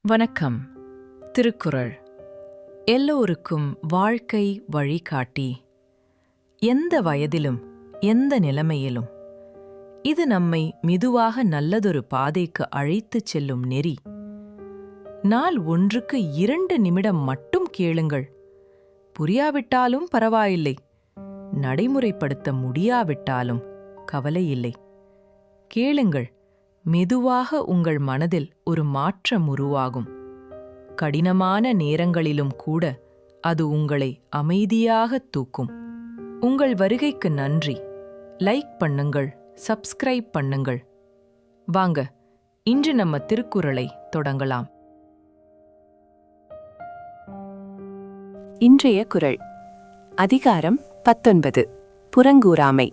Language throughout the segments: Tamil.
வணக்கம். திருக்குறள் எல்லோருக்கும் வாழ்க்கை வழிகாட்டி. எந்த வயதிலும் எந்த நிலைமையிலும் இது நம்மை மெதுவாக நல்லதொரு பாதைக்கு அழைத்துச் செல்லும் நெறி. நாள் ஒன்றுக்கு 2 நிமிடம் மட்டும் கேளுங்கள். புரியாவிட்டாலும் பரவாயில்லை, நடைமுறைப்படுத்த முடியாவிட்டாலும் கவலையில்லை. கேளுங்கள், மெதுவாக உங்கள் மனதில் ஒரு மாற்றம் உருவாகும். கடினமான நேரங்களிலும் கூட அது உங்களை அமைதியாக தூக்கும். உங்கள் வருகைக்கு நன்றி. லைக் பண்ணுங்கள், சப்ஸ்கிரைப் பண்ணுங்கள். வாங்க, இன்று நம்ம திருக்குறளை தொடங்கலாம். இன்றைய குறள் அதிகாரம் 19 புறங்கூறாமை.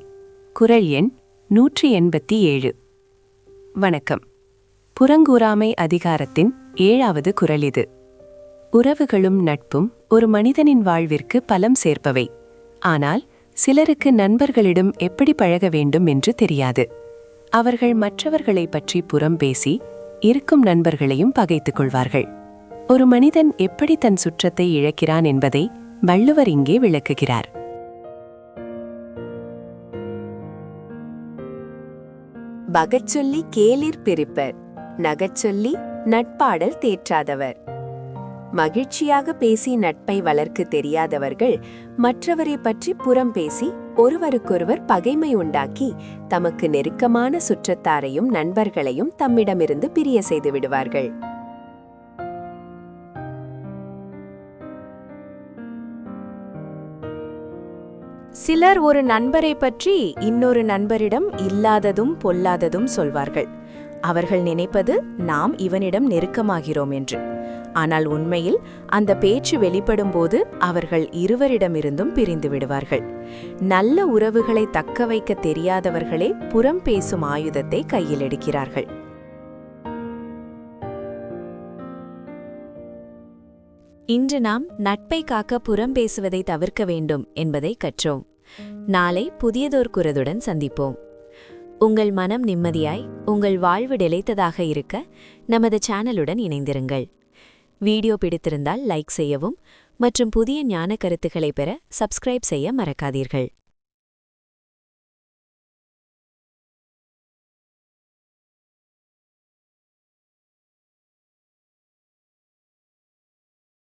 குறள் எண் 187. வணக்கம். புறங்கூறாமை அதிகாரத்தின் 7வது குறள் இது. உறவுகளும் நட்பும் ஒரு மனிதனின் வாழ்விற்கு பலம் சேர்ப்பவை. ஆனால் சிலருக்கு நண்பர்களிடம் எப்படி பழக வேண்டும் என்று தெரியாது. அவர்கள் மற்றவர்களை பற்றி புறம் பேசி இருக்கும் நண்பர்களையும் பகைத்துக் கொள்வார்கள். ஒரு மனிதன் எப்படி தன் சுற்றத்தை இழக்கிறான் என்பதை வள்ளுவர் இங்கே விளக்குகிறார். பகச்சொல்லி கேளிர் பிரிப்பர், நகச்சொல்லி நட்பாடல் தேற்றாதவர். மகிழ்ச்சியாக பேசி நட்பை வளர்க்க தெரியாதவர்கள் மற்றவரை பற்றி புறம் பேசி ஒருவருக்கொருவர் பகைமை உண்டாக்கி தமக்கு நெருக்கமான சுற்றத்தாரையும் நண்பர்களையும் தம்மிடமிருந்து பிரிய செய்து விடுவார்கள். சிலர் ஒரு நண்பரை பற்றி இன்னொரு நண்பரிடம் இல்லாததும் பொல்லாததும் சொல்வார்கள். அவர்கள் நினைப்பது நாம் இவனிடம் நெருக்கமாகிறோம் என்று. ஆனால் உண்மையில் அந்த பேச்சு வெளிப்படும்போது அவர்கள் இருவரிடமிருந்தும் பிரிந்து விடுவார்கள். நல்ல உறவுகளை தக்க வைக்க தெரியாதவர்களே புறம் பேசும் ஆயுதத்தை கையில் எடுக்கிறார்கள். இன்று நாம் நட்பை காக்க புறம் பேசுவதை தவிர்க்க வேண்டும் என்பதை கற்றோம். நாளை புதியதோர் குறளுடன் சந்திப்போம். உங்கள் மனம் நிம்மதியாய் உங்கள் வாழ்வு நிலைத்ததாக இருக்க நமது சேனலுடன் இணைந்திருங்கள். வீடியோ பிடித்திருந்தால் லைக் செய்யவும் மற்றும் புதிய ஞான கருத்துக்களை பெற சப்ஸ்கிரைப் செய்ய மறக்காதீர்கள்.